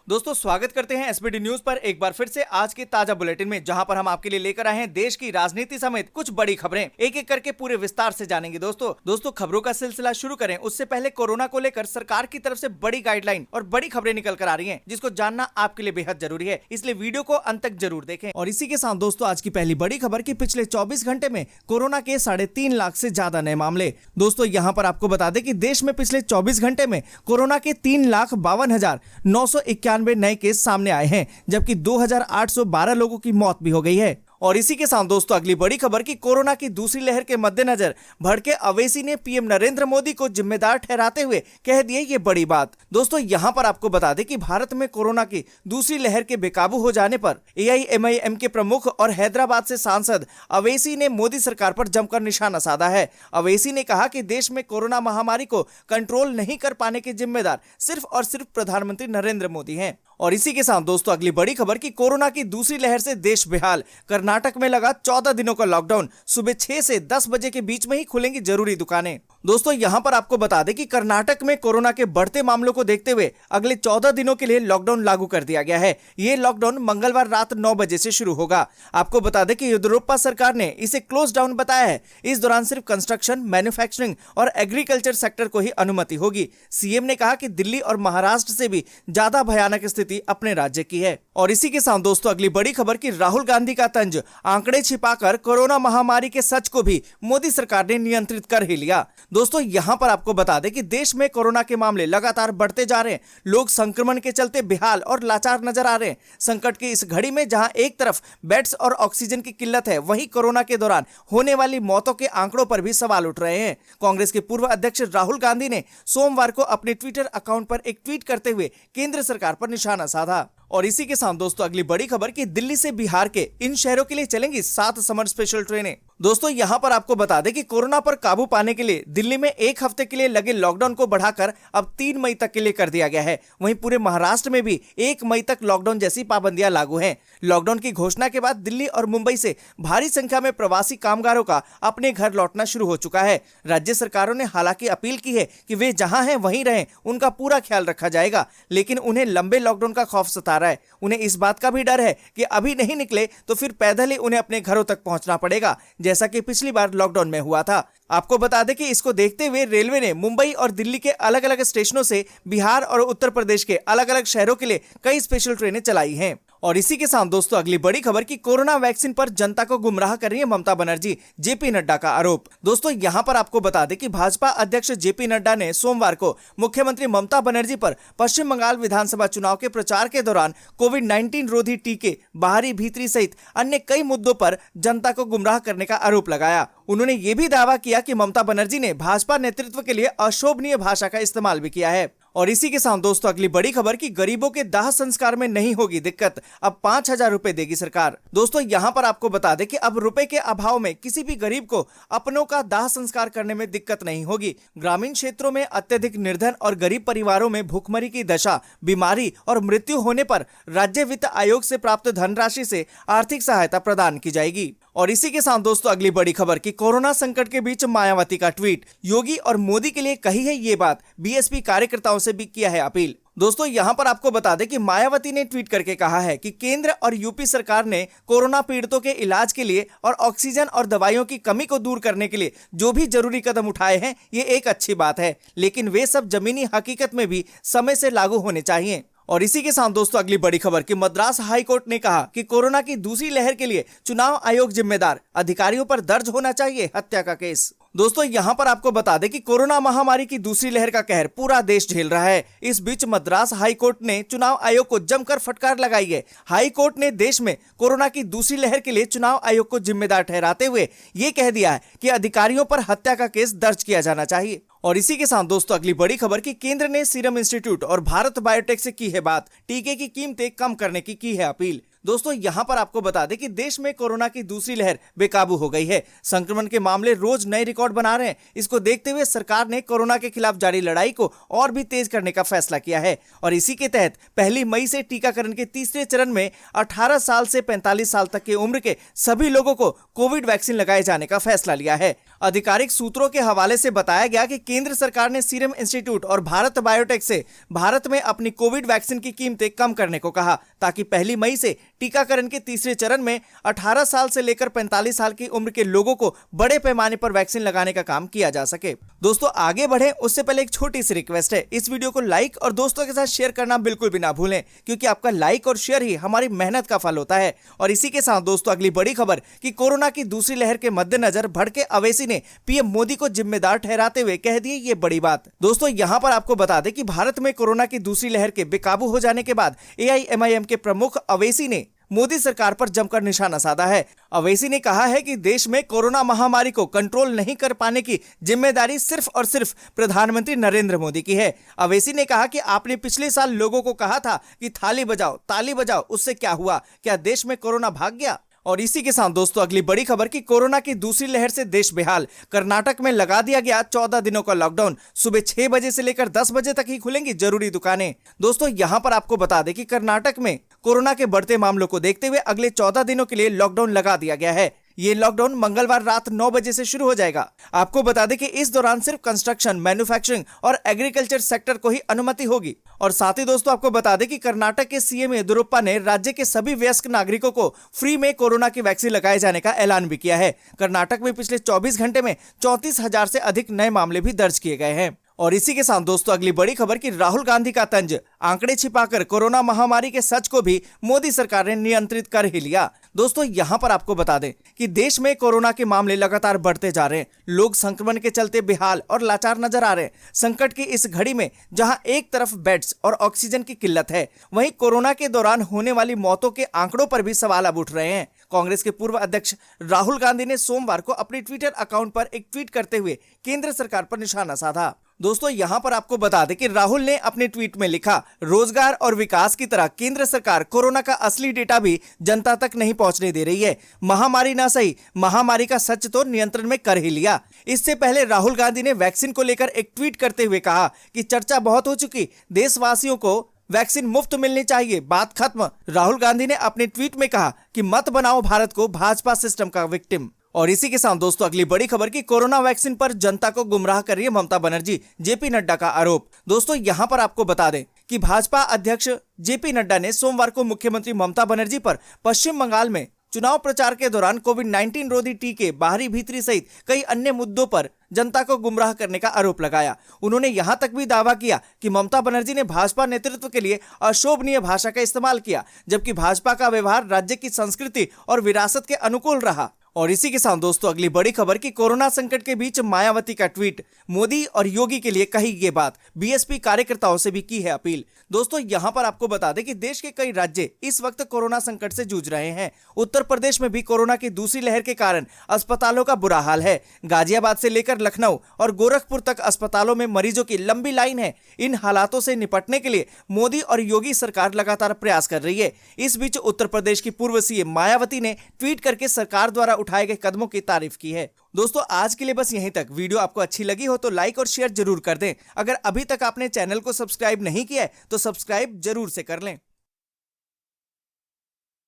दोस्तों स्वागत करते हैं एसबीडी न्यूज पर एक बार फिर से आज के ताजा बुलेटिन में, जहां पर हम आपके लिए लेकर आए हैं देश की राजनीति समेत कुछ बड़ी खबरें। एक एक करके पूरे विस्तार से जानेंगे। दोस्तों खबरों का सिलसिला शुरू करें उससे पहले कोरोना को लेकर सरकार की तरफ से बड़ी गाइडलाइन और बड़ी खबरें निकल कर आ रही है, जिसको जानना आपके लिए बेहद जरूरी है, इसलिए वीडियो को अंत तक जरूर देखें। और इसी के साथ दोस्तों आज की पहली बड़ी खबर की पिछले 24 घंटे में कोरोना के 3.5 लाख से ज्यादा नए मामले। दोस्तों यहाँ पर आपको बता दें कि देश में पिछले 24 घंटे में कोरोना के 3,52,991 नए केस सामने आए हैं, जबकि 2,812 लोगों की मौत भी हो गई है। और इसी के साथ दोस्तों अगली बड़ी खबर की कोरोना की दूसरी लहर के मद्देनजर भड़के अवैसी ने पीएम नरेंद्र मोदी को जिम्मेदार ठहराते हुए कह दिए ये बड़ी बात। दोस्तों यहां पर आपको बता दें कि भारत में कोरोना की दूसरी लहर के बेकाबू हो जाने पर एआईएमआईएम के प्रमुख और हैदराबाद से सांसद अवैसी ने मोदी सरकार पर जमकर निशाना साधा है। अवैसी ने कहा कि देश में कोरोना महामारी को कंट्रोल नहीं कर पाने के जिम्मेदार सिर्फ और सिर्फ प्रधानमंत्री नरेंद्र मोदी हैं। और इसी के साथ दोस्तों अगली बड़ी खबर की कोरोना की दूसरी लहर से देश बेहाल। कर्नाटक में लगा 14 दिनों का लॉकडाउन, सुबह 6 से 10 बजे के बीच में ही खुलेंगी जरूरी दुकानें। दोस्तों यहां पर आपको बता दें कि कर्नाटक में कोरोना के बढ़ते मामलों को देखते हुए अगले 14 दिनों के लिए लॉकडाउन लागू कर दिया गया है। ये लॉकडाउन मंगलवार रात 9 बजे से शुरू होगा। आपको बता दें कि येदियुरप्पा सरकार ने इसे क्लोज डाउन बताया है। इस दौरान सिर्फ कंस्ट्रक्शन, मैन्युफैक्चरिंग और एग्रीकल्चर सेक्टर को ही अनुमति होगी। सीएम ने कहा कि दिल्ली और महाराष्ट्र से भी ज्यादा भयानक स्थिति अपने राज्य की है। और इसी के साथ दोस्तों अगली बड़ी खबर की राहुल गांधी का तंज, आंकड़े छिपाकर कोरोना महामारी के सच को भी मोदी सरकार ने नियंत्रित कर ही लिया। दोस्तों यहां पर आपको बता दें कि देश में कोरोना के मामले लगातार बढ़ते जा रहे हैं। लोग संक्रमण के चलते बेहाल और लाचार नजर आ रहे हैं। संकट की इस घड़ी में जहां एक तरफ बेड्स और ऑक्सीजन की किल्लत है, वहीं कोरोना के दौरान होने वाली मौतों के आंकड़ों पर भी सवाल उठ रहे हैं। कांग्रेस के पूर्व अध्यक्ष राहुल गांधी ने सोमवार को अपने ट्विटर अकाउंट पर एक ट्वीट करते हुए केंद्र सरकार पर निशाना साधा। और इसी के साथ दोस्तों अगली बड़ी खबर कि दिल्ली से बिहार के इन शहरों के लिए चलेंगी 7 समर स्पेशल ट्रेनें। दोस्तों यहां पर आपको बता दें कि कोरोना पर काबू पाने के लिए दिल्ली में 1 हफ्ते के लिए लगे लॉकडाउन को बढ़ाकर अब 3 मई तक के लिए कर दिया गया है। वहीं पूरे महाराष्ट्र में भी 1 मई तक लॉकडाउन जैसी पाबंदियां लागू हैं। लॉकडाउन की घोषणा के बाद दिल्ली और मुंबई से भारी संख्या में प्रवासी कामगारों का अपने घर लौटना शुरू हो चुका है। राज्य सरकारों ने हालांकि अपील की है कि वे जहां हैं वहीं रहें, उनका पूरा ख्याल रखा जाएगा, लेकिन उन्हें लंबे लॉकडाउन का खौफ सता रहा है। उन्हें इस बात का भी डर है कि अभी नहीं निकले तो फिर पैदल ही उन्हें अपने घरों तक पहुंचना पड़ेगा, जैसा कि पिछली बार लॉकडाउन में हुआ था। आपको बता दें कि इसको देखते हुए रेलवे ने मुंबई और दिल्ली के अलग अलग स्टेशनों से बिहार और उत्तर प्रदेश के अलग अलग शहरों के लिए कई स्पेशल ट्रेनें चलाई हैं। और इसी के साथ दोस्तों अगली बड़ी खबर की कोरोना वैक्सीन पर जनता को गुमराह कर रही है ममता बनर्जी, जेपी नड्डा का आरोप। दोस्तों यहां पर आपको बता दें कि भाजपा अध्यक्ष जेपी नड्डा ने सोमवार को मुख्यमंत्री ममता बनर्जी पर पश्चिम बंगाल विधानसभा चुनाव के प्रचार के दौरान कोविड-19 रोधी टीके, बाहरी भीतरी सहित अन्य कई मुद्दों पर जनता को गुमराह करने का आरोप लगाया। उन्होंने ये भी दावा किया कि ममता बनर्जी ने भाजपा नेतृत्व के लिए अशोभनीय भाषा का इस्तेमाल भी किया है। और इसी के साथ दोस्तों अगली बड़ी खबर की गरीबों के दाह संस्कार में नहीं होगी दिक्कत, अब 5,000 रुपए देगी सरकार। दोस्तों यहां पर आपको बता दें कि अब रुपए के अभाव में किसी भी गरीब को अपनों का दाह संस्कार करने में दिक्कत नहीं होगी। ग्रामीण क्षेत्रों में अत्यधिक निर्धन और गरीब परिवारों में भूखमरी की दशा, बीमारी और मृत्यु होने पर राज्य वित्त आयोग से प्राप्त धनराशि से आर्थिक सहायता प्रदान की जाएगी। और इसी के साथ दोस्तों अगली बड़ी खबर की कोरोना संकट के बीच मायावती का ट्वीट, योगी और मोदी के लिए कही है ये बात, बीएसपी कार्यकर्ताओं से भी किया है अपील। दोस्तों यहां पर आपको बता दें कि मायावती ने ट्वीट करके कहा है कि केंद्र और यूपी सरकार ने कोरोना पीड़ितों के इलाज के लिए और ऑक्सीजन और दवाइयों की कमी को दूर करने के लिए जो भी जरूरी कदम उठाए हैं, ये एक अच्छी बात है, लेकिन वे सब जमीनी हकीकत में भी समय से लागू होने चाहिए। और इसी के साथ दोस्तों अगली बड़ी खबर कि मद्रास हाई कोर्ट ने कहा कि कोरोना की दूसरी लहर के लिए चुनाव आयोग जिम्मेदार, अधिकारियों पर दर्ज होना चाहिए हत्या का केस। दोस्तों यहां पर आपको बता दें कि कोरोना महामारी की दूसरी लहर का कहर पूरा देश झेल रहा है। इस बीच मद्रास हाई कोर्ट ने चुनाव आयोग को जमकर फटकार लगाई है। हाई कोर्ट ने देश में कोरोना की दूसरी लहर के लिए चुनाव आयोग को जिम्मेदार ठहराते हुए ये कह दिया है कि अधिकारियों पर हत्या का केस दर्ज किया जाना चाहिए। और इसी के साथ दोस्तों अगली बड़ी खबर की केंद्र ने सीरम इंस्टीट्यूट और भारत बायोटेक से की है बात, टीके की कीमतें कम करने की है अपील। दोस्तों यहां पर आपको बता दें कि देश में कोरोना की दूसरी लहर बेकाबू हो गई है। संक्रमण के मामले रोज नए रिकॉर्ड बना रहे हैं। इसको देखते हुए सरकार ने कोरोना के खिलाफ जारी लड़ाई को और भी तेज करने का फैसला किया है। और इसी के तहत 1 मई से टीकाकरण के तीसरे चरण में 18 साल से 45 साल तक की उम्र के सभी लोगों को कोविड वैक्सीन लगाए जाने का फैसला लिया है। आधिकारिक सूत्रों के हवाले से बताया गया कि केंद्र सरकार ने सीरम इंस्टीट्यूट और भारत बायोटेक से भारत में अपनी कोविड वैक्सीन की कीमतें कम करने को कहा, ताकि 1 मई से टीकाकरण के तीसरे चरण में 18 साल से लेकर 45 साल की उम्र के लोगों को बड़े पैमाने पर वैक्सीन लगाने का काम किया जा सके। दोस्तों आगे बढ़े उससे पहले एक छोटी सी रिक्वेस्ट है, इस वीडियो को लाइक और दोस्तों के साथ शेयर करना बिल्कुल भी ना भूलें, क्योंकि आपका लाइक और शेयर ही हमारी मेहनत का फल होता है। और इसी के साथ दोस्तों अगली बड़ी खबर कि कोरोना की दूसरी लहर के मद्देनजर भड़के अवैसी ने पीएम मोदी को जिम्मेदार ठहराते हुए कह दिए ये बड़ी बात। दोस्तों यहां पर आपको बता दें कि भारत में कोरोना की दूसरी लहर के बेकाबू हो जाने के बाद AIMIM के प्रमुख अवैसी ने मोदी सरकार पर जमकर निशाना साधा है। अवैसी ने कहा है कि देश में कोरोना महामारी को कंट्रोल नहीं कर पाने की जिम्मेदारी सिर्फ और सिर्फ प्रधानमंत्री नरेंद्र मोदी की है। अवैसी ने कहा कि आपने पिछले साल लोगों को कहा था कि थाली बजाओ ताली बजाओ, उससे क्या हुआ? क्या देश में कोरोना भाग गया? और इसी के साथ दोस्तों अगली बड़ी खबर कि कोरोना की दूसरी लहर से देश बेहाल। कर्नाटक में लगा दिया गया 14 दिनों का लॉकडाउन। सुबह 6 बजे से लेकर 10 बजे तक ही खुलेंगी जरूरी दुकानें। दोस्तों यहां पर आपको बता दें कि कर्नाटक में कोरोना के बढ़ते मामलों को देखते हुए अगले 14 दिनों के लिए लॉकडाउन लगा दिया गया है। ये लॉकडाउन मंगलवार रात 9 बजे से शुरू हो जाएगा। आपको बता दें कि इस दौरान सिर्फ कंस्ट्रक्शन, मैन्युफैक्चरिंग और एग्रीकल्चर सेक्टर को ही अनुमति होगी। और साथ ही दोस्तों आपको बता दें कि कर्नाटक के CM येदियुरप्पा ने राज्य के सभी वयस्क नागरिकों को फ्री में कोरोना की वैक्सीन लगाए जाने का ऐलान भी किया है। कर्नाटक में पिछले 24 घंटे में 34,000 से अधिक नए मामले भी दर्ज किए गए हैं। और इसी के साथ दोस्तों अगली बड़ी खबर कि राहुल गांधी का तंज, आंकड़े छिपाकर कोरोना महामारी के सच को भी मोदी सरकार ने नियंत्रित कर ही लिया। दोस्तों यहां पर आपको बता दें कि देश में कोरोना के मामले लगातार बढ़ते जा रहे हैं। लोग संक्रमण के चलते बेहाल और लाचार नजर आ रहे हैं। संकट की इस घड़ी में जहां एक तरफ बेड्स और ऑक्सीजन की किल्लत है, वहीं कोरोना के दौरान होने वाली मौतों के आंकड़ों पर भी सवाल अब उठ रहे हैं। कांग्रेस के पूर्व अध्यक्ष राहुल गांधी ने सोमवार को अपने ट्विटर अकाउंट पर एक ट्वीट करते हुए केंद्र सरकार पर निशाना साधा। दोस्तों यहां पर आपको बता दें कि राहुल ने अपने ट्वीट में लिखा, रोजगार और विकास की तरह केंद्र सरकार कोरोना का असली डेटा भी जनता तक नहीं पहुंचने दे रही है। महामारी ना सही, महामारी का सच तो नियंत्रण में कर ही लिया। इससे पहले राहुल गांधी ने वैक्सीन को लेकर एक ट्वीट करते हुए कहा कि चर्चा बहुत हो चुकी, देशवासियों को वैक्सीन मुफ्त मिलनी चाहिए, बात खत्म। राहुल गांधी ने अपने ट्वीट में कहा कि मत बनाओ भारत को भाजपा सिस्टम का विक्टिम। और इसी के साथ दोस्तों अगली बड़ी खबर की कोरोना वैक्सीन पर जनता को गुमराह कर रही है ममता बनर्जी, JP नड्डा का आरोप। दोस्तों यहां पर आपको बता दें कि भाजपा अध्यक्ष JP नड्डा ने सोमवार को मुख्यमंत्री ममता बनर्जी पर पश्चिम बंगाल में चुनाव प्रचार के दौरान कोविड-19 रोधी टीके, बाहरी भीतरी सहित कई अन्य मुद्दों पर जनता को गुमराह करने का आरोप लगाया। उन्होंने यहां तक भी दावा किया कि ममता बनर्जी ने भाजपा नेतृत्व के लिए अशोभनीय भाषा का इस्तेमाल किया, जबकि भाजपा का व्यवहार राज्य की संस्कृति और विरासत के अनुकूल रहा। और इसी के साथ दोस्तों अगली बड़ी खबर कि कोरोना संकट के बीच मायावती का ट्वीट, मोदी और योगी के लिए कही ये बात, BSP कार्यकर्ताओं से भी की है अपील। दोस्तों यहां पर आपको बता दें कि देश के कई राज्य इस वक्त कोरोना संकट से जूझ रहे हैं। उत्तर प्रदेश में भी कोरोना की दूसरी लहर के कारण अस्पतालों का बुरा हाल है। गाजियाबाद से लेकर लखनऊ और गोरखपुर तक अस्पतालों में मरीजों की लंबी लाइन है। इन हालातों से निपटने के लिए मोदी और योगी सरकार लगातार प्रयास कर रही है। इस बीच उत्तर प्रदेश की पूर्व CM मायावती ने ट्वीट करके सरकार द्वारा उठाए गए कदमों की तारीफ की है। दोस्तों आज के लिए बस यहीं तक। वीडियो आपको अच्छी लगी हो तो लाइक और शेयर जरूर कर दें। अगर अभी तक आपने चैनल को सब्सक्राइब नहीं किया है तो सब्सक्राइब जरूर से कर लें।